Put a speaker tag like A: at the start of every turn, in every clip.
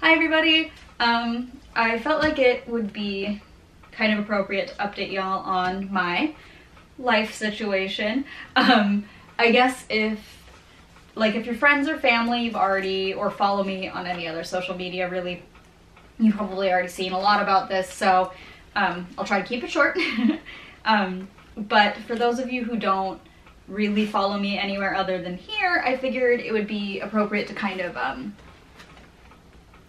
A: Hi everybody! I felt like it would be kind of appropriate to update y'all on my life situation. I guess if your friends or family you've already, or follow me on any other social media really, you've probably already seen a lot about this, so I'll try to keep it short. But for those of you who don't really follow me anywhere other than here, I figured it would be appropriate to kind of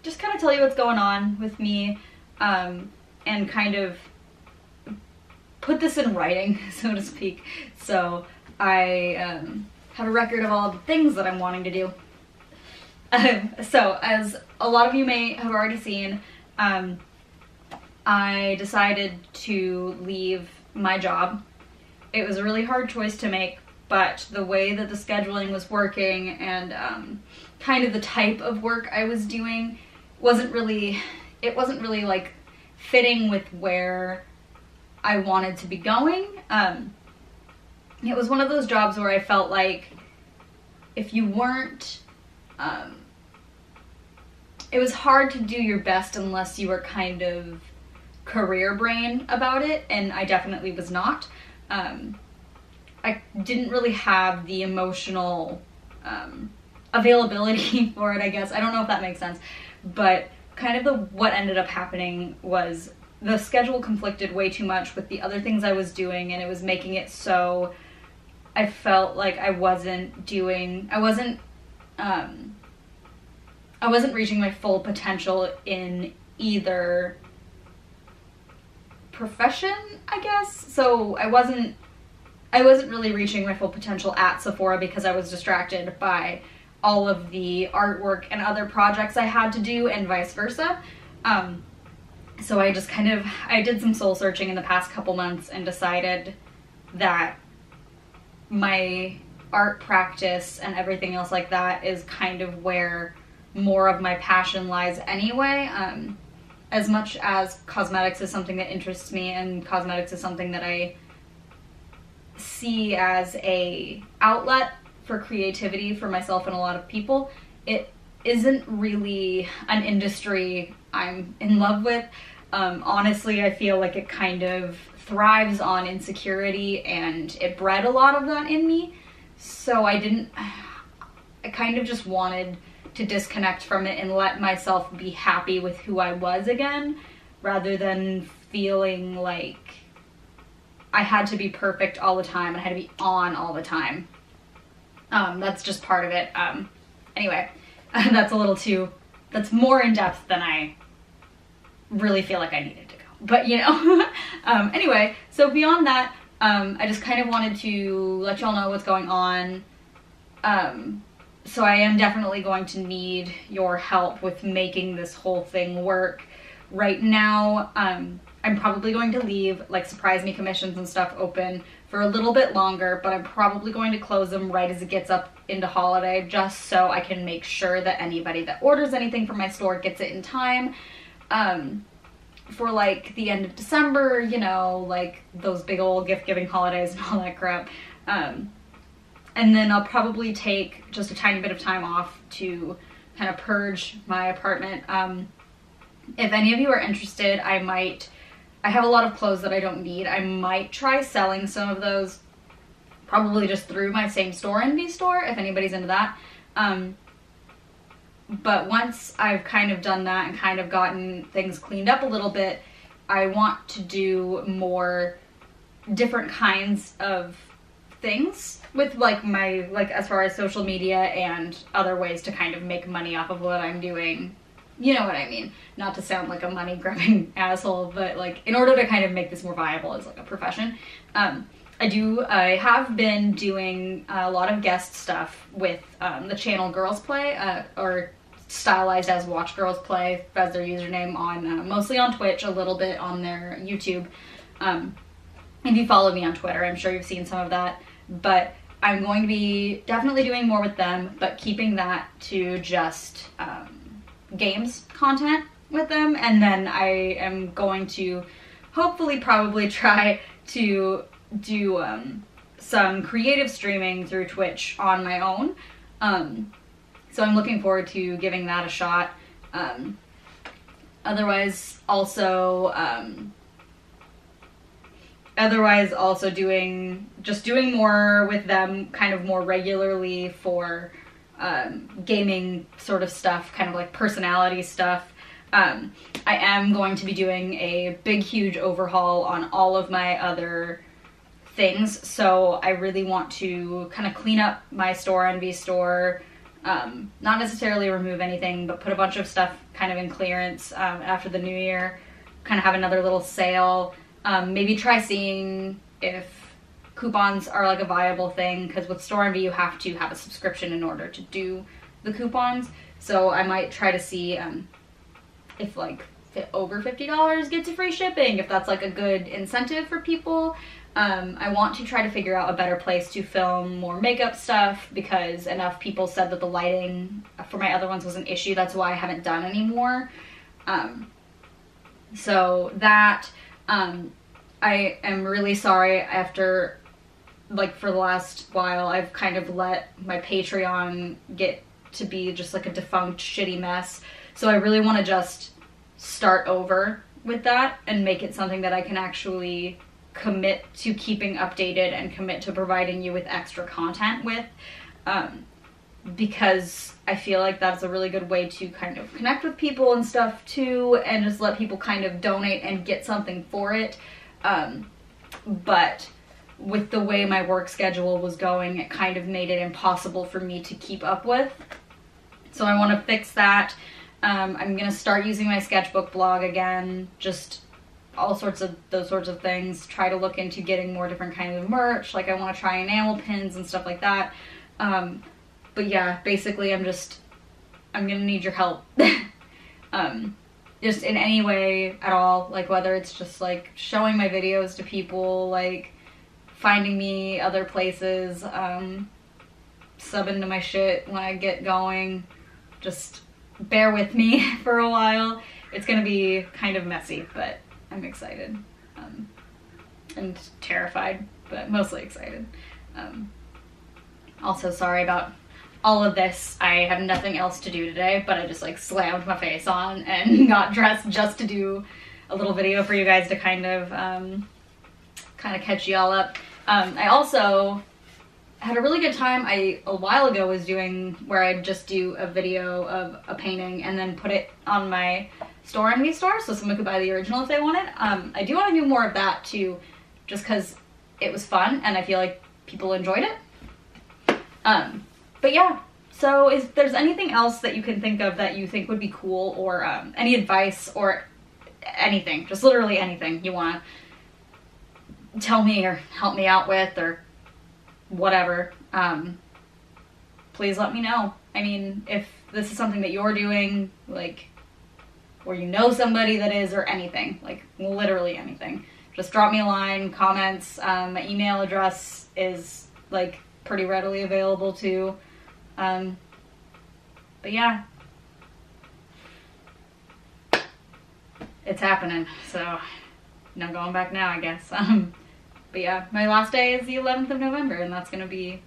A: just kind of tell you what's going on with me, and kind of put this in writing, so to speak, so I have a record of all the things that I'm wanting to do. So, as a lot of you may have already seen, I decided to leave my job. It was a really hard choice to make, but the way that the scheduling was working and kind of the type of work I was doing wasn't really like fitting with where I wanted to be going. It was one of those jobs where I felt like if you weren't, it was hard to do your best unless you were kind of career brain about it, and I definitely was not. I didn't really have the emotional availability for it, I guess. I don't know if that makes sense. But kind of what ended up happening was the schedule conflicted way too much with the other things I was doing, and it was making it so I felt like I wasn't reaching my full potential in either profession, I guess. So I wasn't really reaching my full potential at Sephora because I was distracted by all of the artwork and other projects I had to do, and vice versa. So I just I did some soul searching in the past couple months and decided that my art practice and everything else like that is kind of where more of my passion lies anyway. As much as cosmetics is something that interests me, and cosmetics is something that I see as a outlet for creativity for myself and a lot of people, it isn't really an industry I'm in love with. Honestly, I feel like it kind of thrives on insecurity, and it bred a lot of that in me. So I kind of just wanted to disconnect from it and let myself be happy with who I was again, rather than feeling like I had to be perfect all the time and I had to be on all the time. That's just part of it. Anyway, that's more in depth than I really feel like I needed to go. But you know, anyway, so beyond that, I just kind of wanted to let y'all know what's going on. So I am definitely going to need your help with making this whole thing work. Right now, I'm probably going to leave like surprise me commissions and stuff open for a little bit longer, but I'm probably going to close them right as it gets up into holiday, just so I can make sure that anybody that orders anything from my store gets it in time for like the end of December, you know, like those big old gift giving holidays and all that crap. And then I'll probably take just a tiny bit of time off to kind of purge my apartment. If any of you are interested, I have a lot of clothes that I don't need. I might try selling some of those, probably just through my same store, Envy store, if anybody's into that. But once I've kind of done that and kind of gotten things cleaned up a little bit, I want to do more different kinds of things with like as far as social media and other ways to kind of make money off of what I'm doing. You know what I mean? Not to sound like a money grubbing asshole, but like in order to kind of make this more viable as like a profession, I have been doing a lot of guest stuff with the channel Girls Play, or stylized as Watch Girls Play as their username, on mostly on Twitch, a little bit on their YouTube. If you follow me on Twitter, I'm sure you've seen some of that, but I'm going to be definitely doing more with them, but keeping that to just games content with them. And then I am going to hopefully probably try to do some creative streaming through Twitch on my own. So I'm looking forward to giving that a shot. Otherwise also doing more with them kind of more regularly for gaming sort of stuff, kind of like personality stuff. I am going to be doing a big, huge overhaul on all of my other things, so I really want to kind of clean up my Store Envy store, not necessarily remove anything, but put a bunch of stuff kind of in clearance after the new year, kind of have another little sale, maybe try seeing if coupons are like a viable thing, because with Store Envy you have to have a subscription in order to do the coupons, so I might try to see if like over $50 gets you free shipping, if that's like a good incentive for people. I want to try to figure out a better place to film more makeup stuff, because enough people said that the lighting for my other ones was an issue. That's why I haven't done any more. So that, I am really sorry. After, like, for the last while, I've kind of let my Patreon get to be just like a defunct, shitty mess. So I really want to just start over with that and make it something that I can actually commit to keeping updated and commit to providing you with extra content with, because I feel like that's a really good way to kind of connect with people and stuff too, and just let people kind of donate and get something for it. But with the way my work schedule was going, it kind of made it impossible for me to keep up with. So I want to fix that. I'm gonna start using my sketchbook blog again, just all sorts of those sorts of things. Try to look into getting more different kinds of merch, like I want to try enamel pins and stuff like that. But yeah, basically I'm gonna need your help. Just in any way at all, like whether it's just like showing my videos to people, like finding me other places, subbing to my shit when I get going. Just bear with me for a while. It's gonna be kind of messy, but I'm excited, and terrified, but mostly excited. Also sorry about all of this. I have nothing else to do today, but I just like slammed my face on and got dressed just to do a little video for you guys to kind of catch y'all up. I also had a really good time. A while ago was doing where I'd just do a video of a painting and then put it on my Store Envy store, so someone could buy the original if they wanted. I do want to do more of that too, just because it was fun and I feel like people enjoyed it. But yeah, so if there's anything else that you can think of that you think would be cool, or any advice or anything, just literally anything you want to tell me or help me out with or whatever, please let me know. I mean, if this is something that you're doing, like, or you know somebody that is, or anything, like literally anything, just drop me a line, comments. My email address is like pretty readily available too. But yeah, it's happening, so no going back now, I guess. But yeah, my last day is the 11th of November, and that's gonna be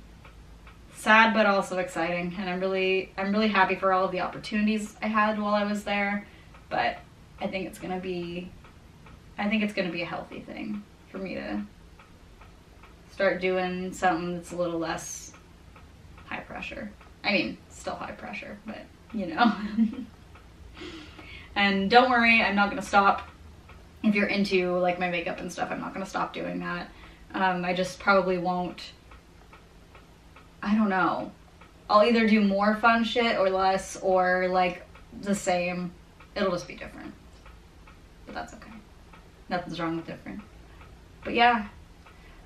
A: sad but also exciting, and I'm really happy for all of the opportunities I had while I was there. But I think it's gonna be a healthy thing for me to start doing something that's a little less high pressure. I mean, still high pressure, but you know. And don't worry, I'm not gonna stop. If you're into like my makeup and stuff, I'm not gonna stop doing that. I just probably won't, I don't know. I'll either do more fun shit or less, or like the same. It'll just be different. But that's okay. Nothing's wrong with different. But yeah,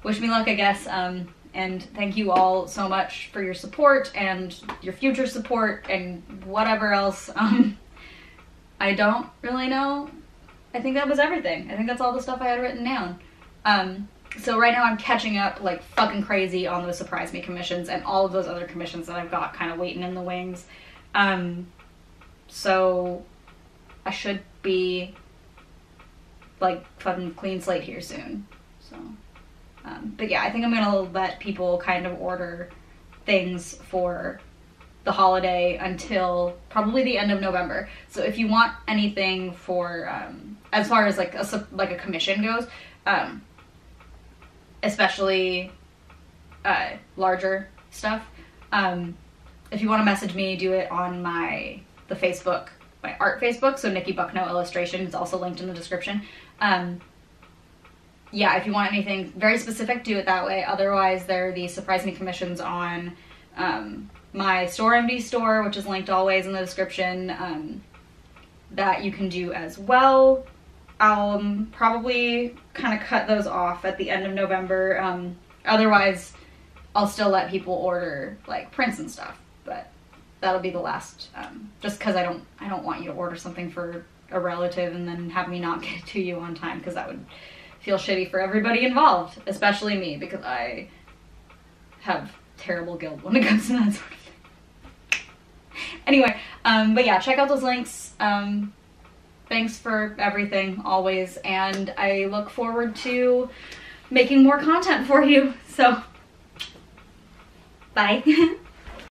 A: wish me luck, I guess. And thank you all so much for your support and your future support and whatever else. I don't really know. I think that was everything. I think that's all the stuff I had written down. So right now I'm catching up like fucking crazy on those Surprise Me commissions and all of those other commissions that I've got kind of waiting in the wings. So I should be like fucking clean slate here soon. So, but yeah, I think I'm gonna let people kind of order things for the holiday until probably the end of November. So if you want anything for, as far as like a commission goes, especially larger stuff, if you want to message me, do it on the Facebook, my art Facebook, so Nikki Bucknow Illustration. It's also linked in the description. Yeah, if you want anything very specific, do it that way. Otherwise, there are these Surprise Me commissions on my Store MD store, which is linked always in the description, that you can do as well. I'll probably kind of cut those off at the end of November. Otherwise, I'll still let people order like prints and stuff, but that'll be the last, just because I don't want you to order something for a relative and then have me not get it to you on time, because that would feel shitty for everybody involved, especially me, because I have terrible guilt when it comes to that sort of thing. Anyway, but yeah, check out those links. Thanks for everything, always, and I look forward to making more content for you, so bye.